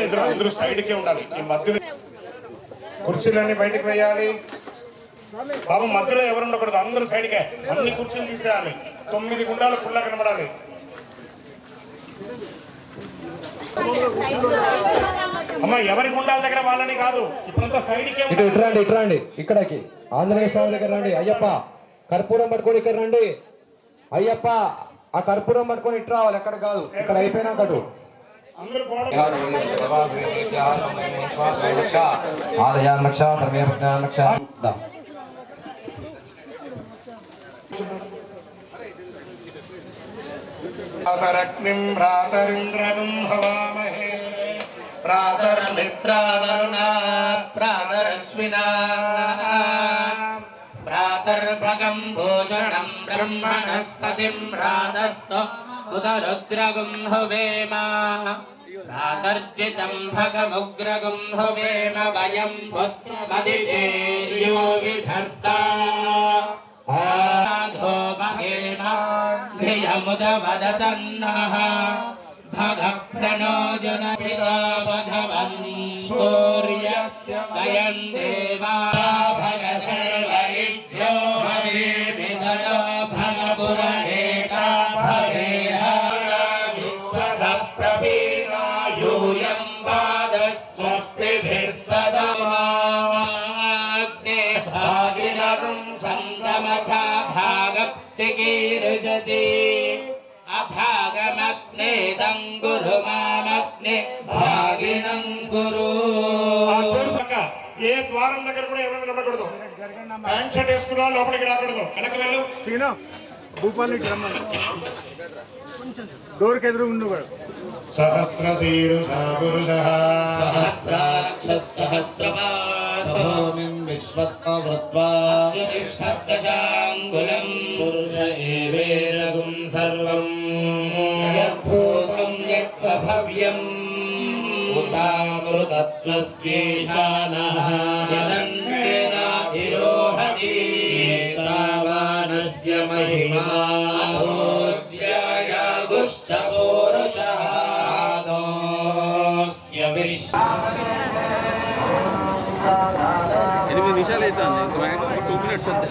ఇక్కడ అందరూ సైడ్కే ఉండాలి. ఈ మధ్యలో కుర్చీలన్నీ బయటకు వేయాలి బాబు. మధ్యలో ఎవరు ఉండకూడదు, అందరూ సైడ్కే. అన్ని కుర్చీలు తీసేయాలి. 9 గుండాలు పుల్ల కనబడాలి. అమ్మ ఎవరి గుండాల దగ్గర వాళ్ళని కాదు, ఇప్పుడంతా సైడ్కే. ఇట్రండి ఇక్కడికి ఆంజనేయ స్వామి దగ్గర రండి. అయ్యప్ప కర్పూరం పట్టుకొని ఇక్కడ రండి. అయ్యప్ప ఆ కర్పూరం పట్టుకొని ఇటు రావాలి, ఎక్కడ కాదు, ఇక్కడ అయిపోయినాక అటు. ప్రాతరగ్నిం ప్రాతరింద్రం హవామహే ప్రాతర్మిత్రావరుణా ప్రాతరశ్వినా ప్రాతర్భగం భూషణం బ్రహ్మణస్పతిం ప్రాతస్స ఉదరుద్రగుం హువేమ ప్రాతర్జితం భగముగ్రగుం హువేమ వయం పుత్రమదితేర్యో విధర్తా ఆధో మహేమ ధియముదవదతన్నః భగ ప్రణోజన పితావధవన్ సూర్యస్య వయం దేవా భగ సర్వైజ్యో భవేమిధనో భగపురహేతా భవేహ విశ్వద ప్రవీణా యూయం పాదస్వస్తిభిः సదా అగ్నే భాగినరుం సంగమథా భాగం చికీర్షతి అభాగమగ్నే దంగురు మామగ్నే భాగినం గురు. ఏ ద్వారం దగ్గర కూడా ఎవరైనా నిలబడకూడదు. ప్యాంట్ షర్ట్ వేసుకున్నా లోపలికి రాకూడదు. వెనక్కి వెళ్ళు. భూపాల్ డోర్కి ఎదురు ఉండకూడదు. సహస్రశీర్షా పురుషః సహస్రాక్షః సహస్రపాదోమిం విశ్వత్వృత్వా యతిష్ఠద్దశాంగులం పురుష ఏవేదగుం సర్వం యద్భూతం యచ్చ భవ్యం ఉతామృతత్వస్యేషానః యదన్నేనాధిరోహతి ఏతావానస్య మహిమా ఆదోస్య విశ్వ 8 నిమిషాలు అవుతుంది. 2 మినిట్స్ అంతే.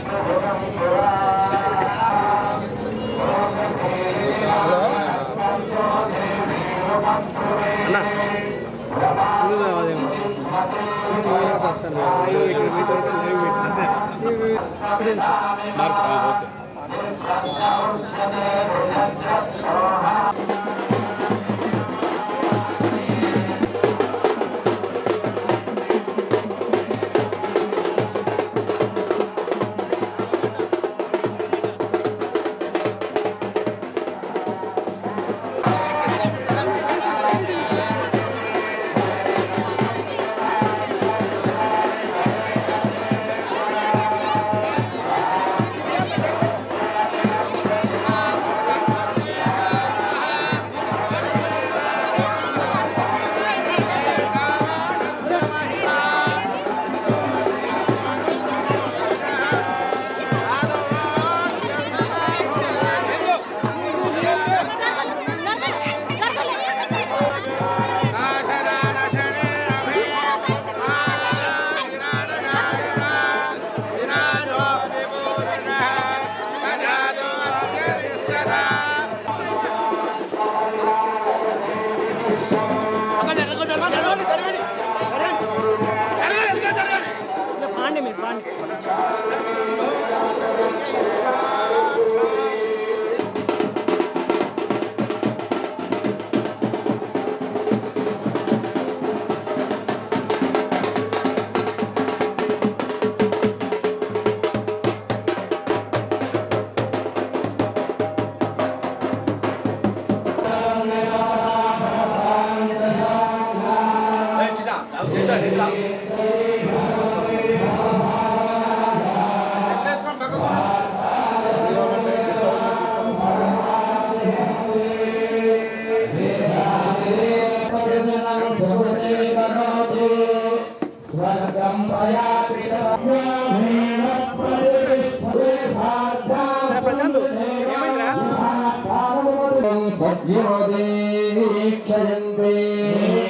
सद्योदीक्षयन्ते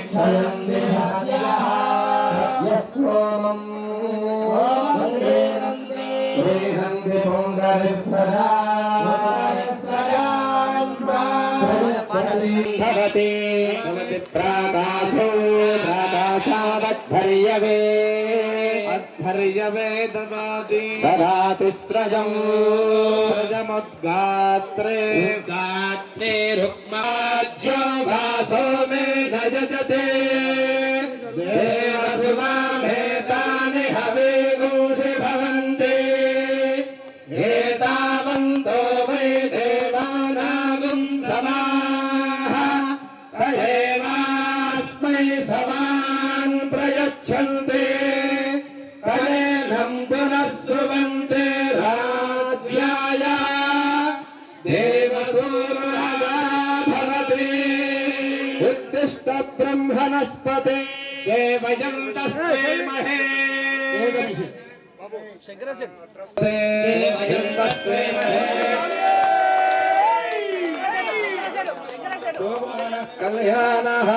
क्षयन्ते सद्यः सद्यस्वमम् वेदन्ते पुण्डरिस्रजा भवति प्राकाशो प्राकाशावद्धर्यवे अद्धर्यवे ददाति स्रजम् स्रजमुद्गात्रे गात्रे रुक्माज्यो भासो मे न यजते देवसुवामेतानि हविगुंसि भवन्ति एतावन्तो वै देवानागुं समाः तयेवास्मै समान् प्रयच्छन्ति तयेनं पुनः सुवन्ते राज्याय देवसूर्यगा भवति उत्तिष्ठ ब्रह्मणस्पते देवयन्तस्ते महे देवयन्तस्ते महे कल्याणः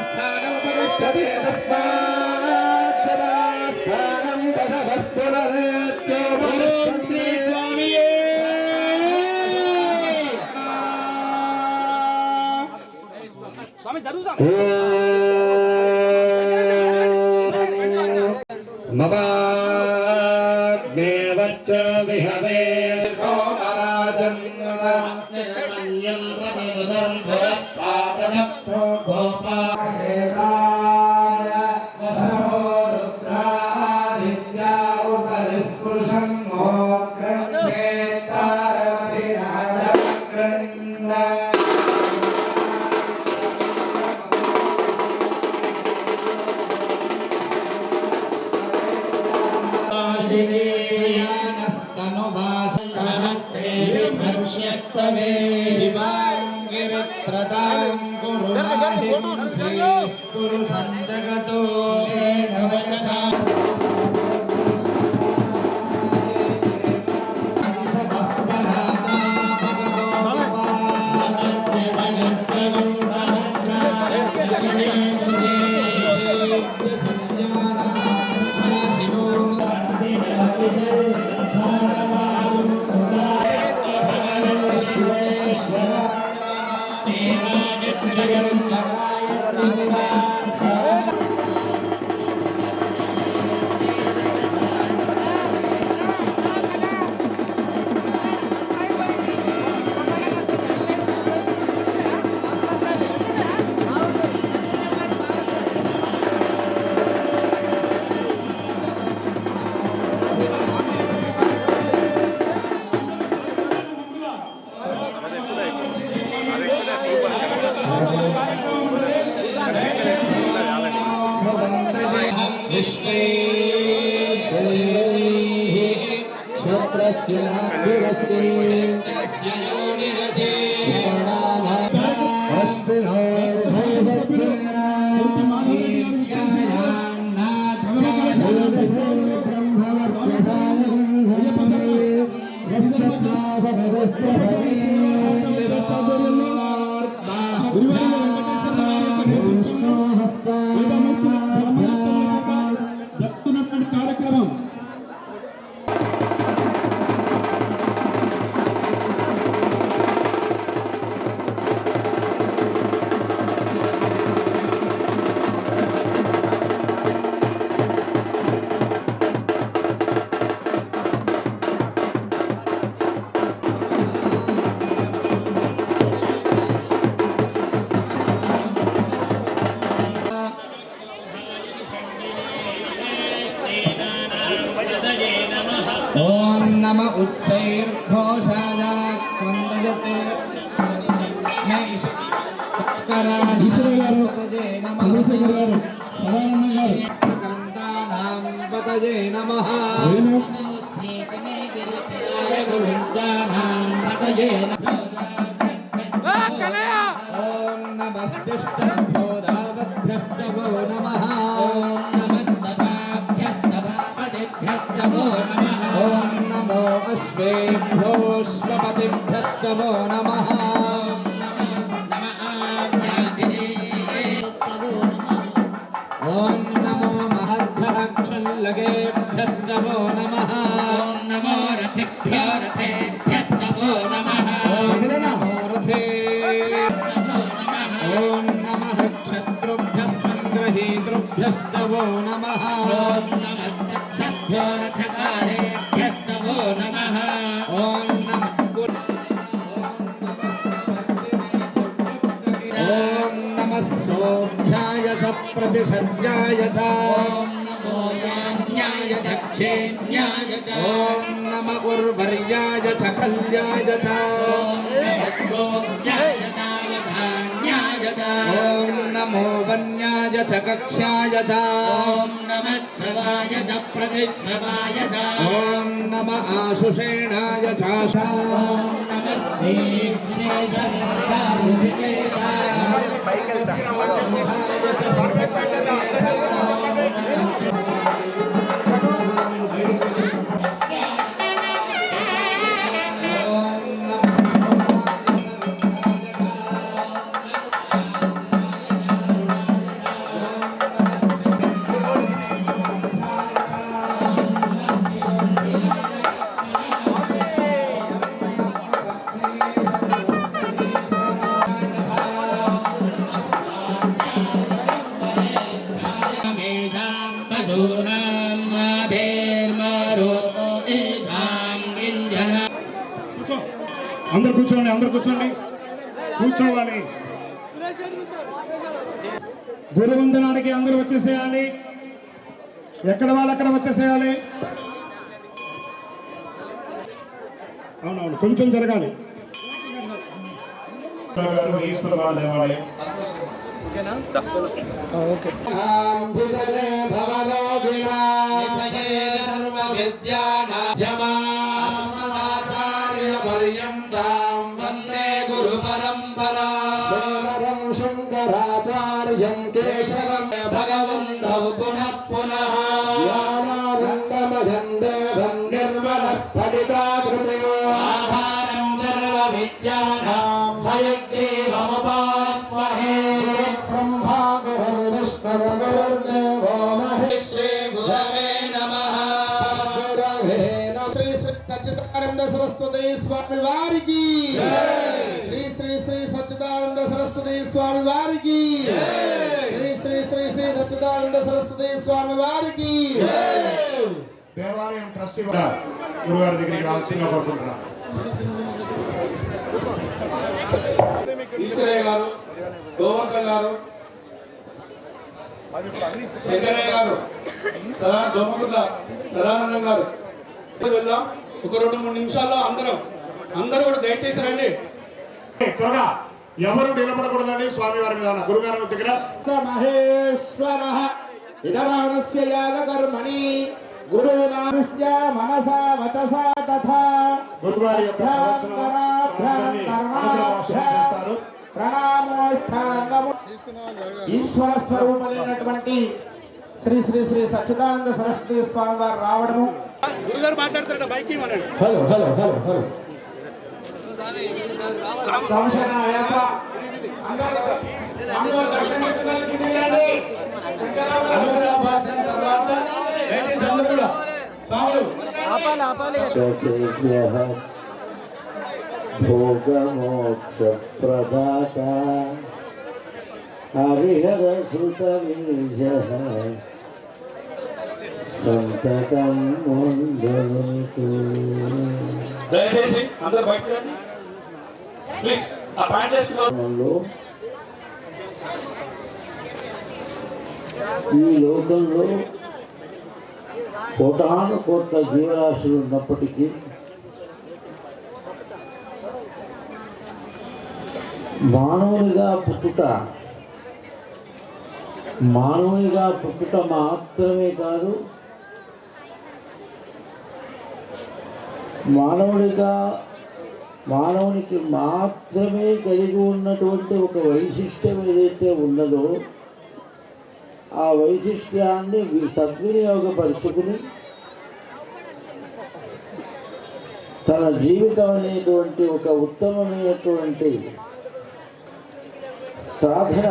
स्थानमुपतिष्ठते तस्मात् तदा स्थानं तदः पुनरेत्योपतिष्ठन् श्री स्वामिये मवाग्नेवच्च विहवे सोमराजन् కార్యక్రమం ओम नमः उच्चैर्घोषाय क्रन्दयते मैं कराधीश्वर गारू चंद्रशेखर गारू सदानंद गारू क्रन्दानां पतये नमः गोविन्दानां पतये नमः ओम नमस्तिष्ठभ्यो धावद्भ्यश्च वो नमः ओम नमो अश्वेभ्योऽश्वपतिभ्यश्च वो नमः पल्लगेभ्यश्च वो नमः ॐ नमो रथेभ्यो रथेभ्यश्च वो नमः नमो रथेभ्यश्च ॐ नमः क्षत्रुभ्यः सङ्ग्रहीतृभ्यश्च वो नमः ॐ नमस्तच्छभ्यो रथकारेभ्यश्च वो नमः ॐ नमः सोऽभ्याय च प्रतिसर्गाय च ॐ नमो याम्याय दक्षेम्याय च ॐ नमः उर्वर्याय च खल्याय च ॐ नमस्तोभ्याय तावधान्याय च ॐ नमो वन्याय च कक्ष्याय च ॐ नमः श्रवाय च प्रतिश्रवाय च ॐ नमः आशुषेणाय चाशा అందరు కూర్చోండి, అందరు కూర్చోండి, కూర్చోవాలి. గురువందనానికి అందరూ వచ్చేసేయాలి. ఎక్కడ వాళ్ళు అక్కడ వచ్చేసేయాలి. అవునవును, కొంచెం జరగాలి. దేవాలయం వందే గురు పరంపరా శంకరాచార్యం కేశవం భగవంతో పునః పునః జ్ఞానానందమయం దేవం నిర్మలస్ఫటికాకృతిం ఆధారం సర్వ విద్యానాం హయగ్రీవముపాస్మహే బ్రహ్మా గురుర్విష్ణుః గురుర్దేవో మహేశ్వరీ గురవే నమః గురవే నమః. శ్రీ సచ్చిదానంద సరస్వతి స్వామి వారికి శ్రీ శ్రీ శ్రీ సచ్చిదానంద సరస్వతి స్వామి వారికి శ్రీ శ్రీ శ్రీ శ్రీ సచ్చిదానంద సరస్వతి స్వామి వారికి. దేవాలయం ట్రస్టీ గురుగారి దగ్గరికి రావాల్సిందిగా కోరుకుంటున్నాం. ఈశ్వరయ్య గారు, గోవర్ధన్ గారు, శంకరయ్య గారు, దోమగుడ్ల సదానందం గారు వెళ్దాం. ఒక 2-3 నిమిషాల్లో అందరూ కూడా దయచేసి రండి. త్వరగా ఎవరు నిలబడకూడదండి. స్వామివారి మీద గురుగారి దగ్గర మహేశ్వర ఇదమానస్య యాగకర్మణి గురునామస్య మనసా వచసా తథా గురువారి యొక్క ప్రణామోష్టాంగము ఈశ్వర స్వరూపమైనటువంటి శ్రీ శ్రీ శ్రీ సచ్చిదానంద సరస్వతి స్వామి వారు రావడము. గురుగారు మాట్లాడతారట, బైక్ ఇవ్వనండి. హలో హలో హలో హలో భోగమోక్ష ప్రదాత హరిహర సుతమీజ సంతతం ముందు దయచేసి అందరూ బయట రండి ప్లీజ్. ఆ ప్యాంట్ వేసుకున్నారు. ఈ లోకంలో కోటాను కోట్ల జీవరాశులు ఉన్నప్పటికీ మానవునిగా పుట్టుట మాత్రమే కాదు, మానవునికి మాత్రమే కలిగి ఉన్నటువంటి ఒక వైశిష్ట్యం ఏదైతే ఉన్నదో ఆ వైశిష్ట్యాన్ని సద్వినియోగపరుచుకుని తన జీవితం అనేటువంటి ఒక ఉత్తమమైనటువంటి సాధన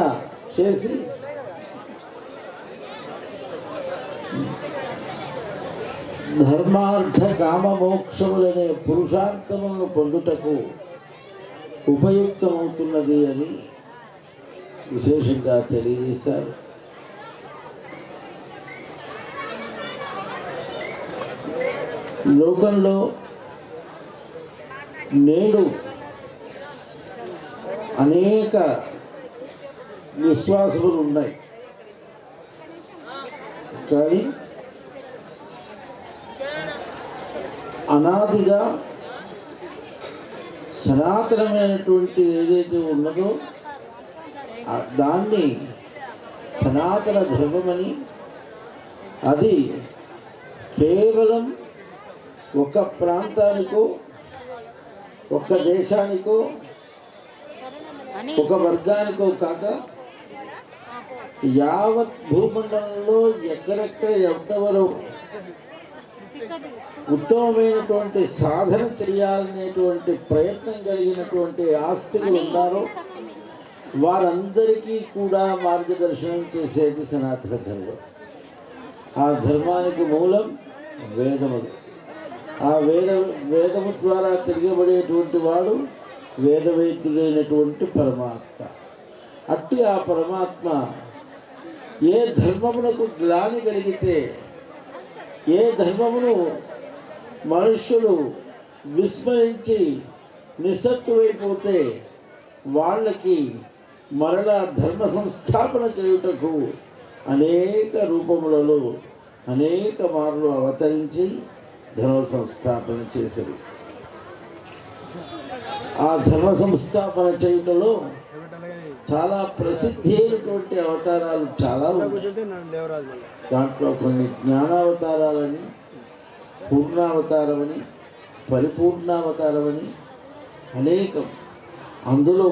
చేసి ధర్మార్థ కామ మోక్షములనే పురుషార్థములను పొందుటకు ఉపయుక్తమవుతున్నది అని విశేషంగా తెలియజేశారు. లోకంలో నేడు అనేక విశ్వాసములు ఉన్నాయి, కానీ అనాదిగా సనాతనమైనటువంటి ఏదైతే ఉన్నదో దాన్ని సనాతన ధర్మమని, అది కేవలం ఒక ప్రాంతానికో ఒక దేశానికో ఒక వర్గానికో కాక యావత్ భూమండలంలో ఎక్కడెక్కడ ఎవరెవరు ఉత్తమమైనటువంటి సాధన చేయాలనేటువంటి ప్రయత్నం కలిగినటువంటి ఆస్తికులు ఉన్నారో వారందరికీ కూడా మార్గదర్శనం చేసేది సనాతన ధర్మం. ఆ ధర్మానికి మూలం వేదములు. ఆ వేదము ద్వారా తెలియబడేటువంటి వాడు వేదవేద్యుడైనటువంటి పరమాత్మ. అట్టి ఆ పరమాత్మ ఏ ధర్మమునకు గ్లాని కలిగితే, ఏ ధర్మమును మనుష్యులు విస్మరించి నిస్సత్తువైపోతే వాళ్ళకి మరలా ధర్మ సంస్థాపన చేయుటకు అనేక రూపములలో అనేక మార్లు అవతరించి ధర్మ సంస్థాపన చేశారు. ఆ ధర్మ సంస్థాపన చేయుటలో చాలా ప్రసిద్ధి అయినటువంటి అవతారాలు చాలా ఉన్నాయి. దాంట్లో కొన్ని జ్ఞానావతారాలని, పూర్ణావతారమని, పరిపూర్ణావతారమని అనేకం. అందులో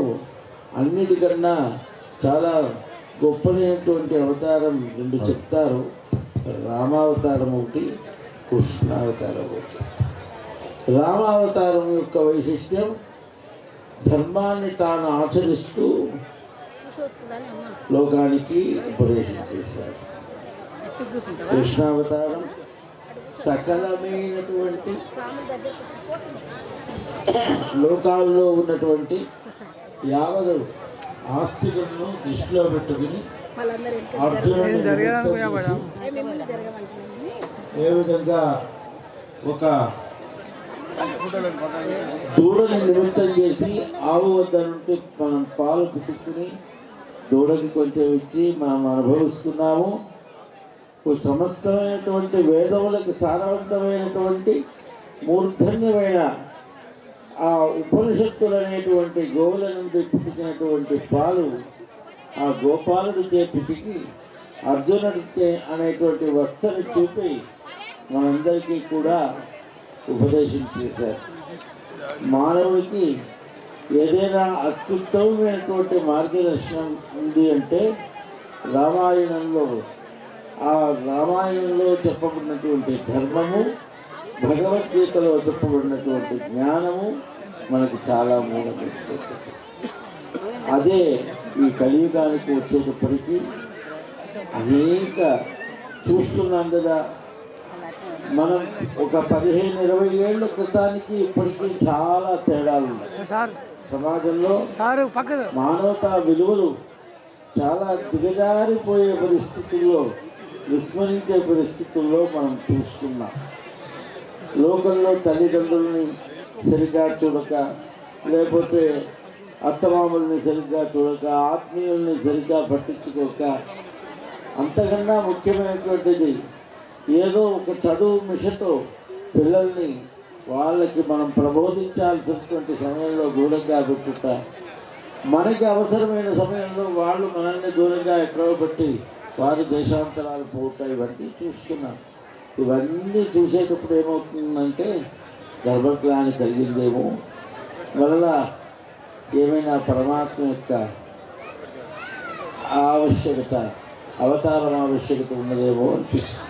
అన్నిటికన్నా చాలా గొప్పనైనటువంటి అవతారం రెండు చెప్తారు. రామావతారం ఒకటి, కృష్ణావతారం ఒకటి. రామావతారం యొక్క వైశిష్ట్యం ధర్మాన్ని తాను ఆచరిస్తూ లోకానికి ఉపదేశం చేశారు. కృష్ణావతారం సకలమైనటువంటి లోకాల్లో ఉన్నటువంటి యావదు ఆస్తికులను దృష్టిలో పెట్టుకుని అర్జునుడిని ఏ విధంగా ఒక దూడని నిమిత్తం చేసి ఆవు వద్ద నుండి మనం పాలు పితుక్కుని దూడకి కొంచెం ఇచ్చి మనం అనుభవిస్తున్నాము. సమస్తమైనటువంటి వేదములకు సారవంతమైనటువంటి మూర్ధన్యమైన ఆ ఉపనిషత్తులు అనేటువంటి గోవుల నుండి పితికినటువంటి పాలు ఆ గోపాలుడి చేపిటికి అర్జునుడి అనేటువంటి వత్సని చూపి మనందరికీ కూడా ఉపదేశం చేశారు. మానవుడికి ఏదైనా అత్యుత్తమమైనటువంటి మార్గదర్శనం ఉంది అంటే రామాయణంలో, ఆ రామాయణంలో చెప్పబడినటువంటి ధర్మము, భగవద్గీతలో చెప్పబడినటువంటి జ్ఞానము మనకు చాలా మూలమైనటువంటి. అదే ఈ కలియుగానికి వచ్చేటప్పటికీ అనేక చూస్తున్నాం కదా. మనం ఒక 15-20 ఏళ్ళ క్రితానికి ఇప్పటికీ చాలా తేడాలు ఉన్నాయి. సమాజంలో మానవతా విలువలు చాలా దిగజారిపోయే పరిస్థితుల్లో, విస్మరించే పరిస్థితుల్లో మనం చూస్తున్నాం. లోకంలో తల్లిదండ్రుల్ని సరిగ్గా చూడక, లేకపోతే అత్తమామల్ని సరిగ్గా చూడక, ఆత్మీయుల్ని సరిగ్గా పట్టించుకోక, అంతకన్నా ముఖ్యమైనటువంటిది ఏదో ఒక చదువు మిషతో పిల్లల్ని వాళ్ళకి మనం ప్రబోధించాల్సినటువంటి సమయంలో దూరంగా పెట్టుట, మనకి అవసరమైన సమయంలో వాళ్ళు మనల్ని దూరంగా ఎక్కడో పెట్టి వారి దేశాంతరాలు పోవుట, ఇవన్నీ చూస్తున్నాం. ఇవన్నీ చూసేటప్పుడు ఏమవుతుందంటే గర్భజ్ఞాని కలిగిందేమో, వల్ల ఏమైనా పరమాత్మ యొక్క ఆవశ్యకత, అవతారం ఆవశ్యకత ఉన్నదేమో అనిపిస్తుంది.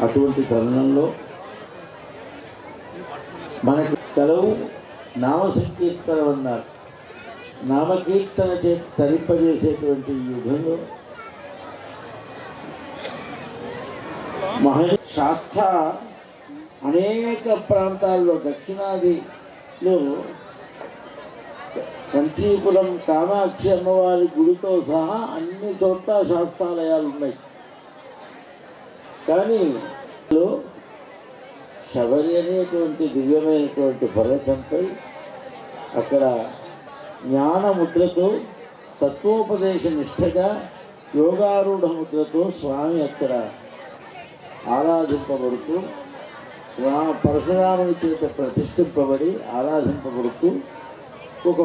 అటువంటి తరుణంలో మనకు కలవు నామ సంకీర్తన అన్నారు. నామకీర్తన చేతి తరింపజేసేటువంటి యుగంలో శాస్త్ర అనేక ప్రాంతాల్లో దక్షిణాదిలో కంచీపురం కామాక్షి అమ్మవారి గుడితో సహా అన్ని చోట్ల శాస్త్రాలయాలు ఉన్నాయి. కానీ శబరి అనేటువంటి దివ్యమైనటువంటి పర్వతంపై అక్కడ జ్ఞానముద్రతో తత్వోపదేశ నిష్ఠగా యోగారూఢ ముద్రతో స్వామి అక్కడ ఆరాధింపబడుతూ పరశురాముని చేత ప్రతిష్ఠింపబడి ఆరాధింపబడుతూ ఒక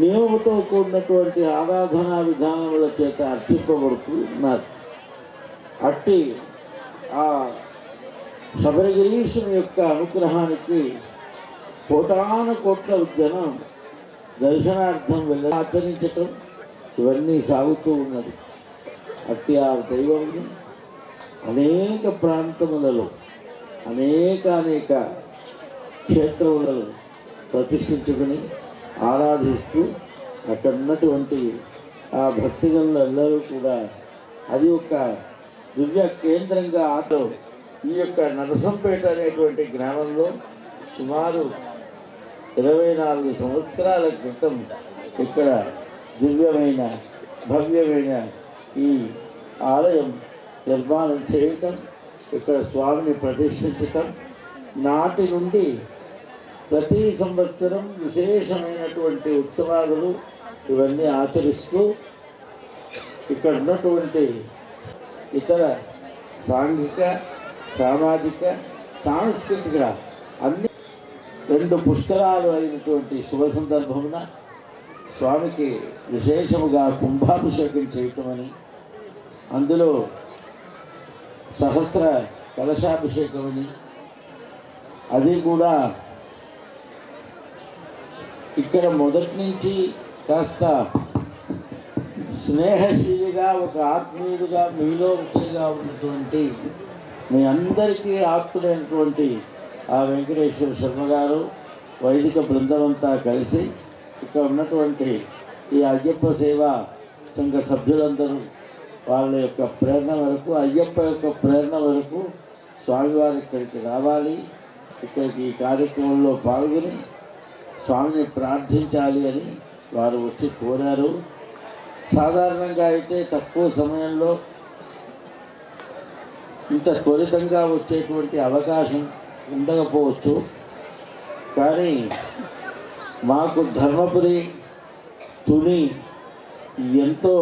నియమముతో కూడినటువంటి ఆరాధనా విధానముల చేత అర్చింపబడుతూ ఉన్నారు. అట్టి ఆ శబరిగిరీశుని యొక్క అనుగ్రహానికి కోటాను కోట్ల జనం దర్శనార్థం వెళ్ళి ఆచరించటం ఇవన్నీ సాగుతూ ఉన్నది. అట్టి ఆ దైవంని అనేక ప్రాంతములలో అనేక క్షేత్రములలో ప్రతిష్ఠించుకుని ఆరాధిస్తూ అక్కడ ఉన్నటువంటి ఆ భక్తిజనులందరూ కూడా అది ఒక దివ్య కేంద్రంగా ఆతో ఈ యొక్క నరసంపేట అనేటువంటి గ్రామంలో సుమారు 24 సంవత్సరాల క్రితం ఇక్కడ దివ్యమైన భవ్యమైన ఈ ఆలయం నిర్మాణం చేయటం, ఇక్కడ స్వామిని ప్రతిష్ఠించటం, నాటి నుండి ప్రతి సంవత్సరం విశేషమైనటువంటి ఉత్సవాలు ఇవన్నీ ఆచరిస్తూ ఇక్కడ ఉన్నటువంటి ఇతర సాంఘిక సామాజిక సాంస్కృతిక అన్ని 2 పుష్కరాలు అయినటువంటి శుభ సందర్భమున స్వామికి విశేషముగా కుంభాభిషేకం చేయటమని, అందులో సహస్ర కలశాభిషేకమని, అది కూడా ఇక్కడ మొదటి నుంచి కాస్త స్నేహశీలిగా ఒక ఆత్మీయుడిగా మీలో ఒకటిగా ఉన్నటువంటి మీ అందరికీ ఆప్తుడైనటువంటి ఆ వెంకటేశ్వర శర్మ గారు వైదిక బృందమంతా కలిసి ఇక్కడ ఉన్నటువంటి ఈ అయ్యప్ప సేవా సంఘ సభ్యులందరూ వాళ్ళ యొక్క ప్రేరణ వరకు అయ్యప్ప యొక్క ప్రేరణ వరకు స్వామివారి ఇక్కడికి రావాలి, ఇక్కడికి ఈ కార్యక్రమంలో పాల్గొని స్వామిని ప్రార్థించాలి అని వారు వచ్చి కోరారు. సాధారణంగా అయితే తక్కువ సమయంలో ఇంత త్వరితంగా వచ్చేటువంటి అవకాశం ఉండకపోవచ్చు. కానీ మాకు ధర్మపురి తుని ఎంతో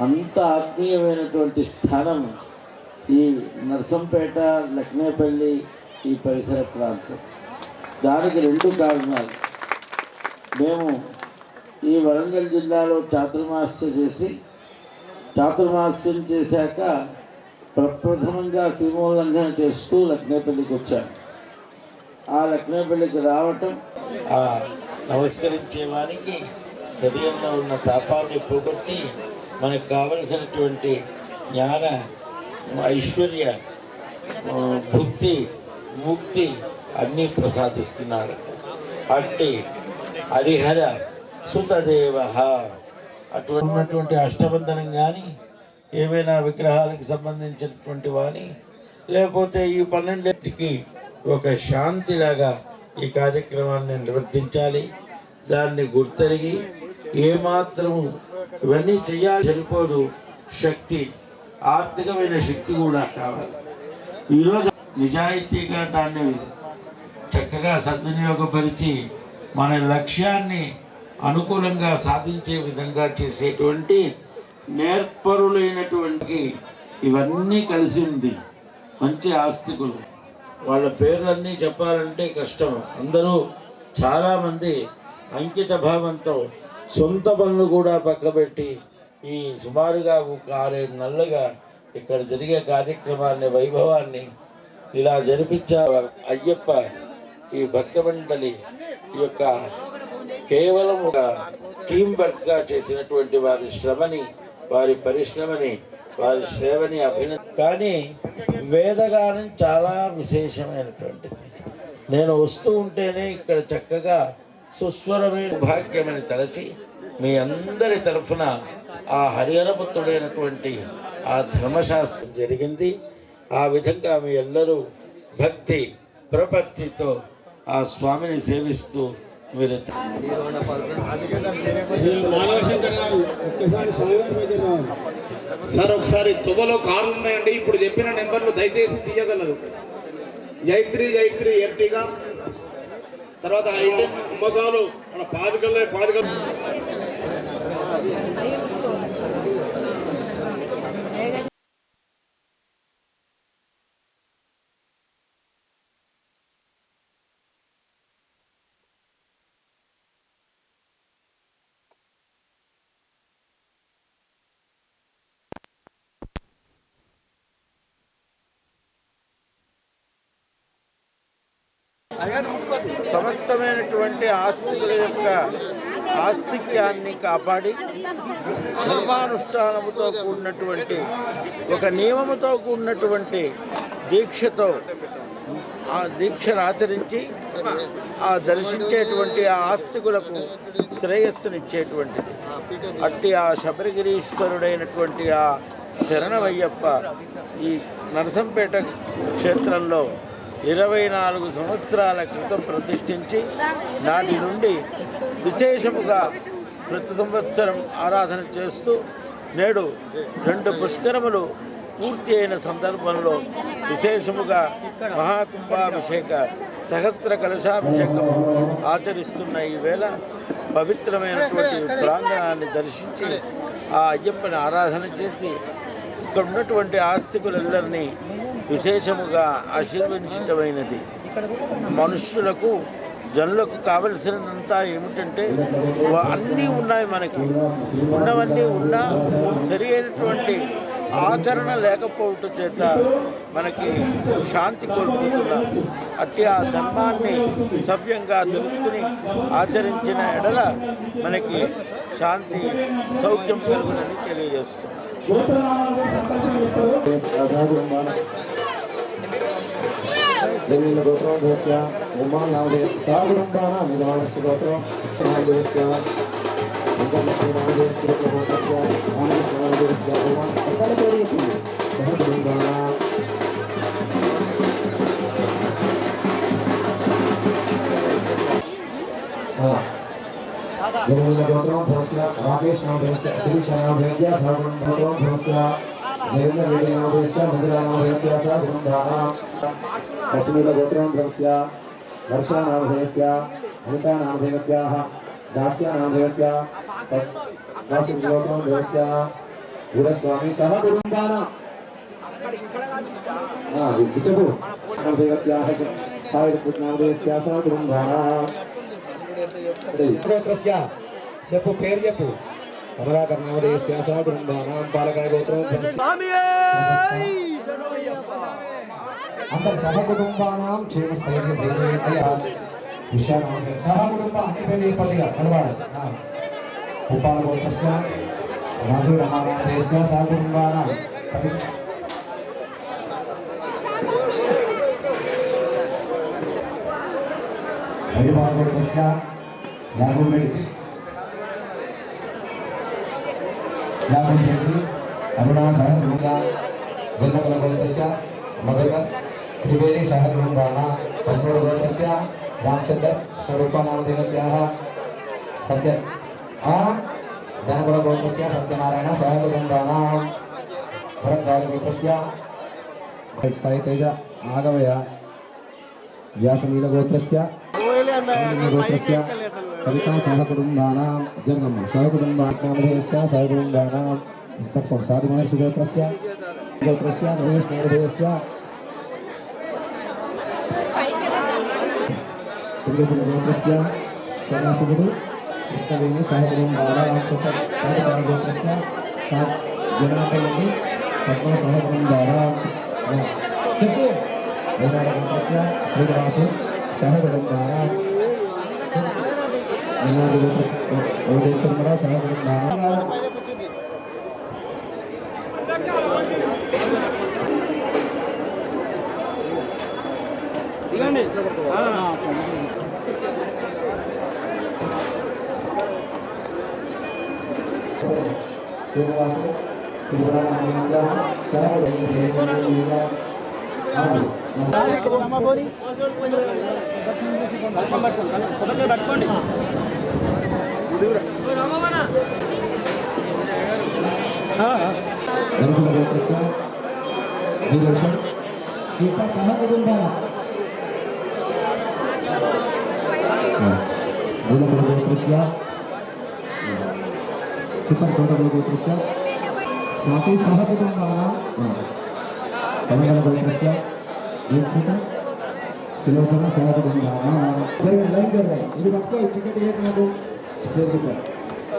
అంత ఆత్మీయమైనటువంటి స్థానం ఈ నర్సంపేట లక్నేపల్లి ఈ పరిసర ప్రాంతం. దానికి 2 కారణాలు. మేము ఈ వరంగల్ జిల్లాలో చాతుర్మాస్యం చేశాక ప్రప్రథమంగా సీమోల్లంఘన చేస్తూ లక్నేపల్లికి వచ్చాను. ఆ లక్నేపల్లికి రావటం ఆ నమస్కరించే వారికి హృదయంలో ఉన్న తాపాన్ని పోగొట్టి మనకు కావలసినటువంటి జ్ఞాన ఐశ్వర్య భుక్తి ముక్తి అన్నీ ప్రసాదిస్తున్నాడు. అట్టి హరిహర సుతదేవ అటువంటి అష్టబంధనం కానీ ఏమైనా విగ్రహాలకు సంబంధించినటువంటి వాని లేకపోతే ఈ 12కి ఒక శాంతిలాగా ఈ కార్యక్రమాన్ని నిర్వర్తించాలి. దాన్ని గుర్తెరిగి ఏమాత్రము ఇవన్నీ చేయాలి సరిపోదు, శక్తి ఆర్థికమైన శక్తి కూడా కావాలి. ఈరోజు నిజాయితీగా దాన్ని చక్కగా సద్వినియోగపరిచి మన లక్ష్యాన్ని అనుకూలంగా సాధించే విధంగా చేసేటువంటి నేర్పరులైనటువంటి ఇవన్నీ కలిసి ఉంది. మంచి ఆస్తికులు, వాళ్ళ పేర్లన్నీ చెప్పాలంటే కష్టం. అందరూ చాలామంది అంకిత భావంతో సొంత పనులు కూడా పక్కబెట్టి ఈ సుమారుగా ఒక 6-7 నెలలుగా ఇక్కడ జరిగే కార్యక్రమాన్ని వైభవాన్ని ఇలా జరిపించారు. అయ్యప్ప ఈ భక్తమండలి ఈ యొక్క కేవలం ఒక టీం వర్క్గా చేసినటువంటి వారి శ్రమని, వారి పరిశ్రమని, వారి సేవని కానీ వేదగానం చాలా విశేషమైనటువంటిది. నేను వస్తూ ఉంటేనే ఇక్కడ చక్కగా సుస్వరమైన భాగ్యమని తలచి మీ అందరి తరఫున ఆ హరిహరపుత్రుడైనటువంటి ఆ ధర్మశాస్త్రం జరిగింది. ఆ విధంగా మీ అందరూ భక్తి ప్రపత్తితో ఆ స్వామిని సేవిస్తూ మీరు సార్ ఒకసారి తువ్వలో కార్లు ఉన్నాయండి. ఇప్పుడు చెప్పిన నెంబర్లు దయచేసి తీయగలరు. 8383 ఎర్టిగా, తర్వాత అమ్మసాలు మన పాదికల్లే పాదికల్ సమస్తమైనటువంటి ఆస్తికుల యొక్క ఆస్తిక్యాన్ని కాపాడి ధర్మానుష్ఠానముతో కూడినటువంటి ఒక నియమముతో కూడినటువంటి దీక్షతో ఆ దీక్షను ఆచరించి ఆ దర్శించేటువంటి ఆ ఆస్తికులకు శ్రేయస్సునిచ్చేటువంటిది. అట్టి ఆ శబరిగిరీశ్వరుడైనటువంటి ఆ శరణమయ్యప్ప ఈ నరసంపేట క్షేత్రంలో 24 సంవత్సరాల క్రితం ప్రతిష్ఠించి నాటి నుండి విశేషముగా ప్రతి సంవత్సరం ఆరాధన చేస్తూ నేడు 2 పుష్కరములు పూర్తి అయిన సందర్భంలో విశేషముగా మహాకుంభాభిషేక సహస్ర కలశాభిషేకం ఆచరిస్తున్న ఈ వేళ పవిత్రమైనటువంటి ప్రాంగణాన్ని దర్శించి ఆ అయ్యప్పని ఆరాధన చేసి ఇక్కడ ఉన్నటువంటి ఆస్తికులందరినీ విశేషముగా ఆశీర్వదించటమైనది. మనుష్యులకు జనులకు కావలసినంతా ఏమిటంటే అన్నీ ఉన్నాయి, మనకి ఉన్నవన్నీ ఉన్నా సరి అయినటువంటి ఆచరణ లేకపోవటం చేత మనకి శాంతి కోల్పోతున్నాం. అట్టి ఆ ధర్మాన్ని సవ్యంగా తెలుసుకుని ఆచరించిన ఎడల మనకి శాంతి సౌఖ్యం కలుగునని తెలియజేస్తున్నాం. गोत्रोधस्य निर्माण नामदेवस्य सागुरुम्बाणां विद्वानस्य गोत्रो नामदेवस्य लक्ष्मी नामदेवस्य गोत्रस्य नामदेवस्य भगवान् अकलकोरियति सागुरुम्बाणां गोत्रोधस्य राकेश नामदेवस्य श्रीश नामदेवस्य सागुरुम्बाणां देवेंद्र रेड्डी नामदेवस्य मंदिरा नामदेवस्य सागुरुम्बाणां लक्ष्मील गोत्रोधस्य वर्षा नामधेयस्य अनिता नामधेयत्याः दास्या नामधेयत्या दास्य गोत्रोधस्य वीरस्वामी सह कुटुम्बानां विचपु नामधेयत्याः सायुधपुत्र नामधेयस्य सह कुटुम्बानां गोत्रस्य చెప్పు పేరు చెప్పు కమలాకర్ నామధేయस्य सह कुटुम्बानां पालकाय गोत्रोधस्य अंदर सहकुटुंबानां क्षेमस्थैर्यधैर्यतया विश्वानां सहकुटुंबानिपेलिपल्लिगा कलवाड उपालगोत्रस्य राजुरमानादेशस्य सहकुटुंबानां हरिपालगोत्रस्य यागुमेडि अरुणा सहकुटुंबा वेल्लगोत्रस्य मधुकर त्रिवेणी सहकुटुम्बानां पशुगोत्रस्य रामचंद्र स्वरूपा नामदेवत्याः सत्य धनकुलगोत्रस्य सत्यनारायण सहकुटुम्बानां भरद्वाजगोत्रस्य साईतेज आगमय व्यासनीलगोत्रस्य गोत्रस्य कविता सहकुटुम्बानां जंगम सहकुटुम्बानामधेयस्य सहकुटुम्बानां साधुमहर्षिगोत्रस्य गोत्रस्य नरेश नामधेयस्य गोत्रस्य सदाशिवगुरु कृष्णवेणी सहकुटुम्बानां गोत्रस्य जगन्नाथमूर्ति पद्मा सहकुटुम्बानां गोत्रस्य श्रीनिवासु सहकुटुम्बानां उदयकुमार सहकुटुम्बानां श्रीनिवास దర్శన గోత్రస్య వీరేశం సీత సహ కుటుంబాన మూలకుల గోత్రస్య చిత్తకోట గోత్రస్య స్వాతి సహ కుటుంబాన కన్నడ గోత్రస్య దీక్షిత శిలోచన సహ కుటుంబాన లైన్ జరగాలి ఇది పట్టుకో టికెట్ ఇవ్వకు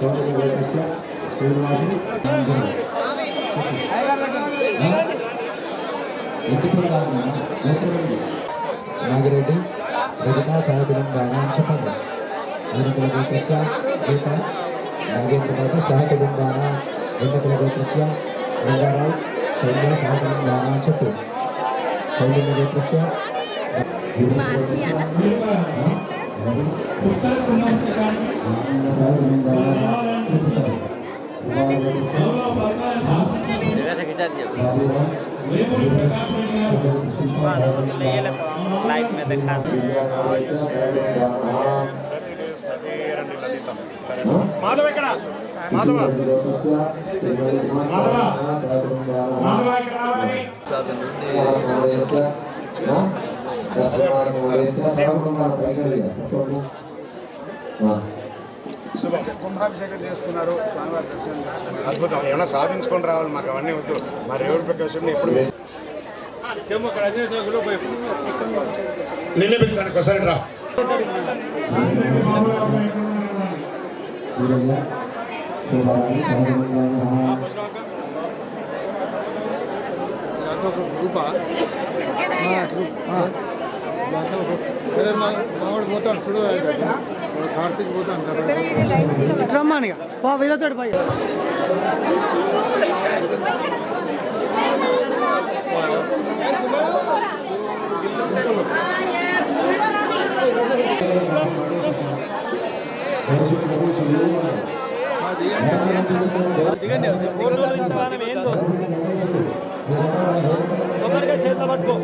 కోట గోత్రస్య శ్రీనివాసుని నాగిరెడ్డి రజత సహకుటుంబాన అని చెప్పండి వెనుకల గోత్రస్య గీత నాగేంద్రబాబు సహకుటుంబాన వెనుకల గోత్రస్య రంగారావు సౌమ్య సహకుటుంబాన అని చెప్పు కౌలిన్య గోత్రస్య लाइव में देखा మాధవ ఇక్కడ మాధవ మాధవ మాధవ ఇక్కడ రావాలి. శుభం. కుంభాభిషేకం చేసుకున్నారు, స్వామివారి దర్శనం చేసుకున్నారు. అద్భుతం. ఏమైనా సాధించుకొని రావాలి, మాకు అవన్నీ వద్దు. మా రేవుడి ప్రకాశం ఎప్పుడు నిన్నే పిలిచాను ఒకసారి రా. మావాడు పోతాను చూడు, కార్తీక్ పోతాను రమ్మని వీళ్ళతో పోయి చేత పట్టుకో